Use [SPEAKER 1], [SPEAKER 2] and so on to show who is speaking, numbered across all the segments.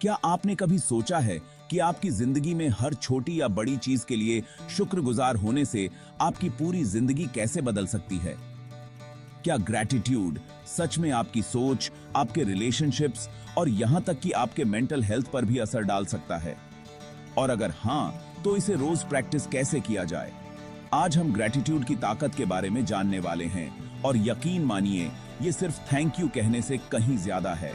[SPEAKER 1] क्या आपने कभी सोचा है कि आपकी जिंदगी में हर छोटी या बड़ी चीज के लिए शुक्रगुजार होने से आपकी पूरी जिंदगी कैसे बदल सकती है? क्या ग्रैटिट्यूड सच में आपकी सोच, आपके रिलेशनशिप्स और यहां तक कि आपके मेंटल हेल्थ पर भी असर डाल सकता है? और अगर हां, तो इसे रोज प्रैक्टिस कैसे किया जाए? आज हम ग्रैटिट्यूड की ताकत के बारे में जानने वाले हैं और यकीन मानिए, ये सिर्फ थैंक यू कहने से कहीं ज्यादा है।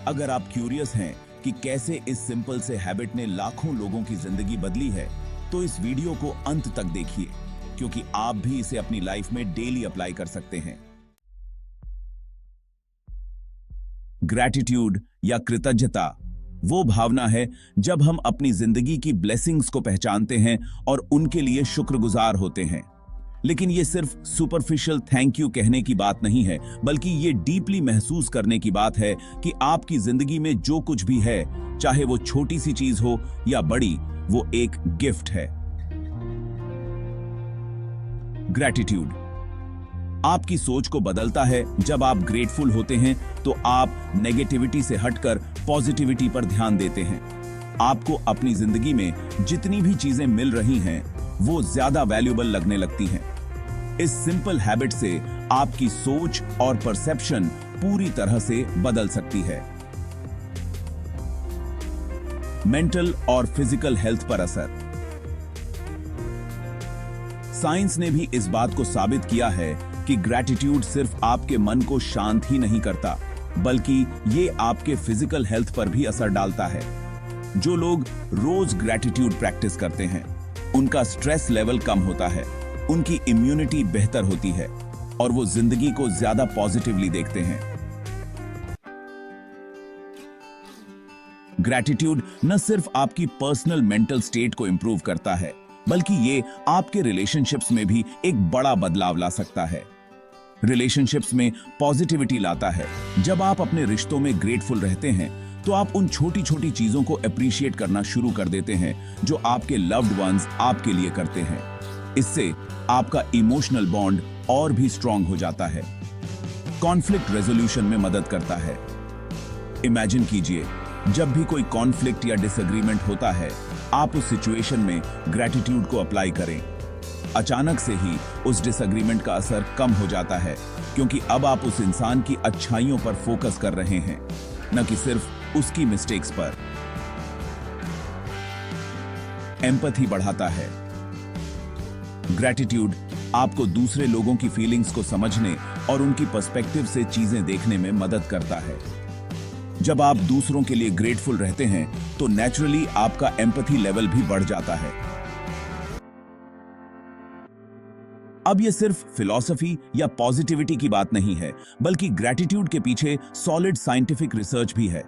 [SPEAKER 1] अगर आप क्यूरियस हैं कि कैसे इस सिंपल से हैबिट ने लाखों लोगों की जिंदगी बदली है, तो इस वीडियो को अंत तक देखिए, क्योंकि आप भी इसे अपनी लाइफ में डेली अप्लाई कर सकते हैं। ग्रैटिट्यूड या कृतज्ञता वो भावना है जब हम अपनी जिंदगी की ब्लेसिंग्स को पहचानते हैं और उनके लिए शुक्रगुजार होते हैं। लेकिन ये सिर्फ सुपरफिशियल थैंक यू कहने की बात नहीं है, बल्कि ये डीपली महसूस करने की बात है कि आपकी जिंदगी में जो कुछ भी है, चाहे वो छोटी सी चीज हो या बड़ी, वो एक गिफ्ट है। ग्रैटिट्यूड आपकी सोच को बदलता है। जब आप ग्रेटफुल होते हैं तो आप नेगेटिविटी से हटकर पॉजिटिविटी पर ध्यान देते हैं। आपको अपनी जिंदगी में जितनी भी चीजें मिल रही हैं, वो ज्यादा वैल्यूएबल लगने लगती हैं। इस सिंपल हैबिट से आपकी सोच और परसेप्शन पूरी तरह से बदल सकती है। मेंटल और फिजिकल हेल्थ पर असर। साइंस ने भी इस बात को साबित किया है कि ग्रैटिट्यूड सिर्फ आपके मन को शांत ही नहीं करता, बल्कि ये आपके फिजिकल हेल्थ पर भी असर डालता है। जो लोग रोज ग्रैटिट्यूड प्रैक्टिस करते हैं, उनका स्ट्रेस लेवल कम होता है, उनकी इम्यूनिटी बेहतर होती है और वो जिंदगी को ज्यादा पॉजिटिवली देखते हैं। ग्रैटिट्यूड न सिर्फ आपकी पर्सनल मेंटल स्टेट को इंप्रूव करता है, बल्कि ये आपके रिलेशनशिप्स में भी एक बड़ा बदलाव ला सकता है। रिलेशनशिप्स में पॉजिटिविटी लाता है। जब आप अपने रिश्तों में ग्रेटफुल रहते हैं, तो आप उन छोटी छोटी चीजों को अप्रिशिएट करना शुरू कर देते हैं जो आपके लव्ड वंस आपके लिए करते हैं। इससे आपका इमोशनल बॉन्ड और भी स्ट्रांग हो जाता है। कॉन्फ्लिक्ट रेजोल्यूशन में मदद करता है। इमेजिन कीजिए, जब भी कोई कॉन्फ्लिक्ट या डिसएग्रीमेंट होता है, आप उस सिचुएशन में ग्रैटिट्यूड को अप्लाई करें। अचानक से ही उस डिसएग्रीमेंट का असर कम हो जाता है, क्योंकि अब आप उस इंसान की अच्छाइयों पर फोकस कर रहे हैं, न कि सिर्फ उसकी मिस्टेक्स पर। एम्पैथी बढ़ाता है। ग्रैटिट्यूड आपको दूसरे लोगों की फीलिंग्स को समझने और उनकी पर्सपेक्टिव से चीजें देखने में मदद करता है। जब आप दूसरों के लिए ग्रेटफुल रहते हैं, तो नेचुरली आपका एम्पैथी लेवल भी बढ़ जाता है। अब ये सिर्फ फिलॉसफी या पॉजिटिविटी की बात नहीं है, बल्कि ग्रैटिट्यूड के पीछे सॉलिड साइंटिफिक रिसर्च भी है।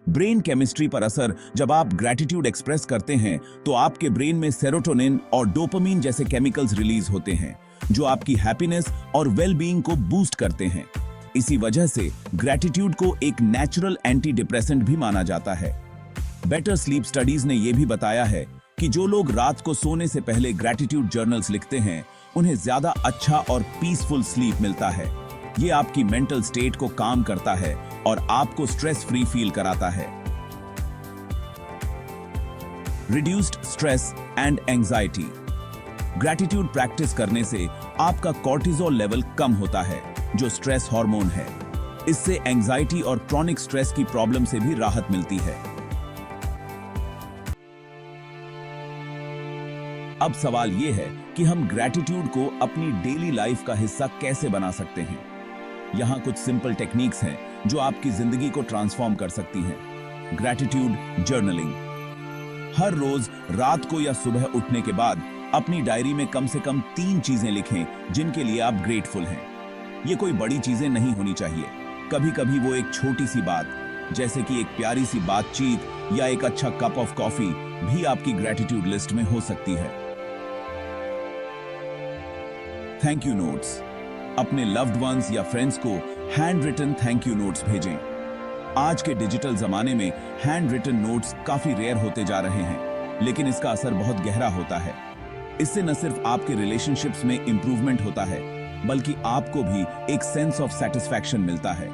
[SPEAKER 1] ब्रेन केमिस्ट्री पर असर। जब आप ग्रैटिट्यूड एक्सप्रेस करते हैं, तो आपके ब्रेन में सेरोटोनिन और डोपामिन जैसे केमिकल्स रिलीज होते हैं, जो आपकी हैप्पीनेस और वेलबीइंग को बूस्ट करते हैं। इसी वजह से ग्रैटिट्यूड को एक नेचुरल एंटी डिप्रेसेंट भी माना जाता है। बेटर स्लीप स्टडीज ने यह भी बताया है कि जो लोग रात को सोने से पहले ग्रैटिट्यूड जर्नल्स लिखते हैं, उन्हें ज्यादा अच्छा और पीसफुल स्लीप मिलता है। ये आपकी मेंटल स्टेट को काम करता है और आपको स्ट्रेस फ्री फील कराता है। Reduced stress and anxiety. Gratitude practice करने से आपका कॉर्टिसोल लेवल कम होता है, जो स्ट्रेस हार्मोन है। इससे एंजाइटी और क्रॉनिक स्ट्रेस की प्रॉब्लम से भी राहत मिलती है। अब सवाल यह है कि हम ग्रैटिट्यूड को अपनी डेली लाइफ का हिस्सा कैसे बना सकते हैं। यहां कुछ सिंपल टेक्निक्स हैं जो आपकी जिंदगी को ट्रांसफॉर्म कर सकती हैं। Gratitude journaling. हर रोज रात को या सुबह उठने के बाद अपनी डायरी में कम से कम 3 चीजें लिखें जिनके लिए आप ग्रेटफुल हैं। ये कोई बड़ी चीजें नहीं होनी चाहिए। कभी कभी वो एक छोटी सी बात, जैसे कि एक प्यारी सी बातचीत या एक अच्छा कप ऑफ कॉफी, भी आपकी ग्रैटिट्यूड लिस्ट में हो सकती है। Thank you notes. अपने लव्ड वंस या फ्रेंड्स को hand written thank you notes भेजें। आज के डिजिटल जमाने में हैंड रिटन नोट्स काफी रेयर होते जा रहे हैं, लेकिन इसका असर बहुत गहरा होता है। इससे न सिर्फ आपके रिलेशनशिप्स में इंप्रूवमेंट होता है, बल्कि आपको भी एक सेंस ऑफ सेटिस्फैक्शन मिलता है।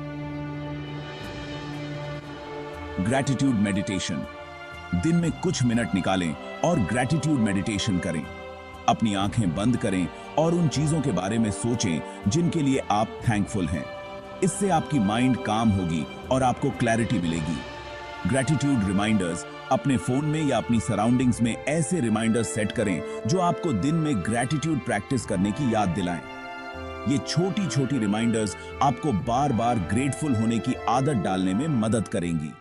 [SPEAKER 1] Gratitude meditation. दिन में कुछ मिनट निकालें और ग्रैटिट्यूड मेडिटेशन करें। अपनी आंखें बंद करें और उन चीजों के बारे में सोचें जिनके लिए आप थैंकफुल हैं। इससे आपकी माइंड काम होगी और आपको क्लैरिटी मिलेगी। ग्रैटिट्यूड रिमाइंडर्स अपने फोन में या अपनी सराउंडिंग्स में ऐसे रिमाइंडर्स सेट करें जो आपको दिन में ग्रैटिट्यूड प्रैक्टिस करने की याद दिलाएं। ये छोटी छोटी रिमाइंडर्स आपको बार बार ग्रेटफुल होने की आदत डालने में मदद करेंगी।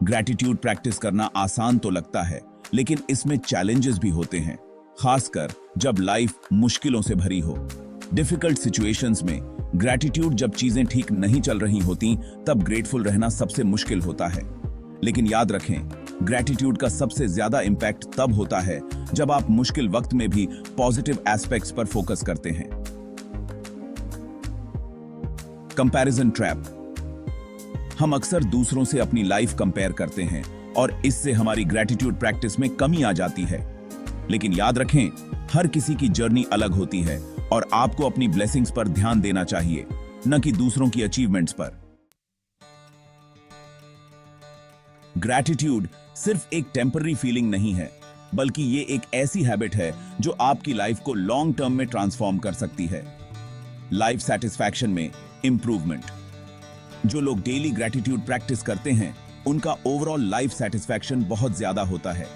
[SPEAKER 1] ग्रैटिट्यूड प्रैक्टिस करना आसान तो लगता है, लेकिन इसमें चैलेंजेस भी होते हैं, खासकर जब लाइफ मुश्किलों से भरी हो। डिफिकल्ट सिचुएशंस में ग्रैटिट्यूड जब चीजें ठीक नहीं चल रही होती, तब ग्रेटफुल रहना सबसे मुश्किल होता है। लेकिन याद रखें, ग्रैटिट्यूड का सबसे ज्यादा इंपैक्ट तब होता है जब आप मुश्किल वक्त में भी पॉजिटिव एस्पेक्ट्स पर फोकस करते हैं। Comparison trap. हम अक्सर दूसरों से अपनी लाइफ कंपेयर करते हैं और इससे हमारी ग्रैटिट्यूड प्रैक्टिस में कमी आ जाती है। लेकिन याद रखें, हर किसी की जर्नी अलग होती है और आपको अपनी ब्लेसिंग्स पर ध्यान देना चाहिए, न कि दूसरों की अचीवमेंट्स पर। ग्रैटिट्यूड सिर्फ एक टेम्पररी फीलिंग नहीं है, बल्कि ये एक ऐसी हैबिट है जो आपकी लाइफ को लॉन्ग टर्म में ट्रांसफॉर्म कर सकती है। लाइफ सैटिस्फैक्शन में इंप्रूवमेंट। जो लोग डेली ग्रैटिट्यूड प्रैक्टिस करते हैं, उनका ओवरऑल लाइफ सैटिस्फैक्शन बहुत ज्यादा होता है।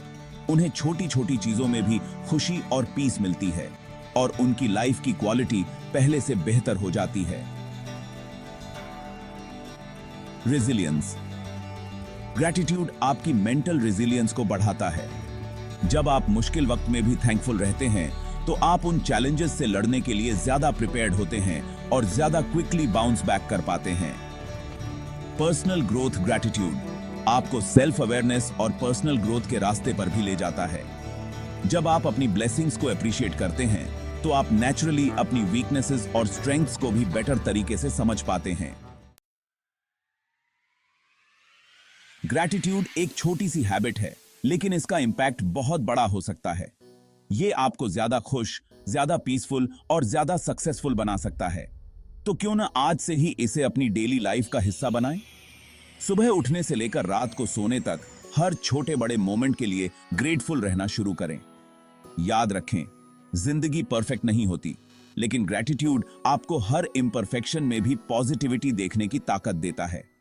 [SPEAKER 1] उन्हें छोटी छोटी चीजों में भी खुशी और पीस मिलती है और उनकी लाइफ की क्वालिटी पहले से बेहतर हो जाती है। रेजिलियंस। ग्रैटिट्यूड आपकी मेंटल रेजिलियंस को बढ़ाता है। जब आप मुश्किल वक्त में भी थैंकफुल रहते हैं, तो आप उन चैलेंजेस से लड़ने के लिए ज्यादा प्रिपेयर्ड होते हैं और ज्यादा क्विकली बाउंस बैक कर पाते हैं। Personal growth. ग्रैटिट्यूड आपको सेल्फ अवेयरनेस और पर्सनल ग्रोथ के रास्ते पर भी ले जाता है। जब आप अपनी ब्लेसिंग्स को अप्रिशिएट करते हैं, तो आप नेचुरली अपनी वीकनेसेस और स्ट्रेंथ्स को भी बेटर तरीके से समझ पाते हैं। ग्रैटिट्यूड एक छोटी सी हैबिट है, लेकिन इसका इंपैक्ट बहुत बड़ा हो सकता है। यह आपको ज्यादा खुश, ज्यादा पीसफुल और ज्यादा सक्सेसफुल बना सकता है। तो क्यों ना आज से ही इसे अपनी डेली लाइफ का हिस्सा बनाएं? सुबह उठने से लेकर रात को सोने तक हर छोटे बड़े मोमेंट के लिए ग्रेटफुल रहना शुरू करें। याद रखें, जिंदगी परफेक्ट नहीं होती, लेकिन ग्रैटिट्यूड आपको हर इम्परफेक्शन में भी पॉजिटिविटी देखने की ताकत देता है।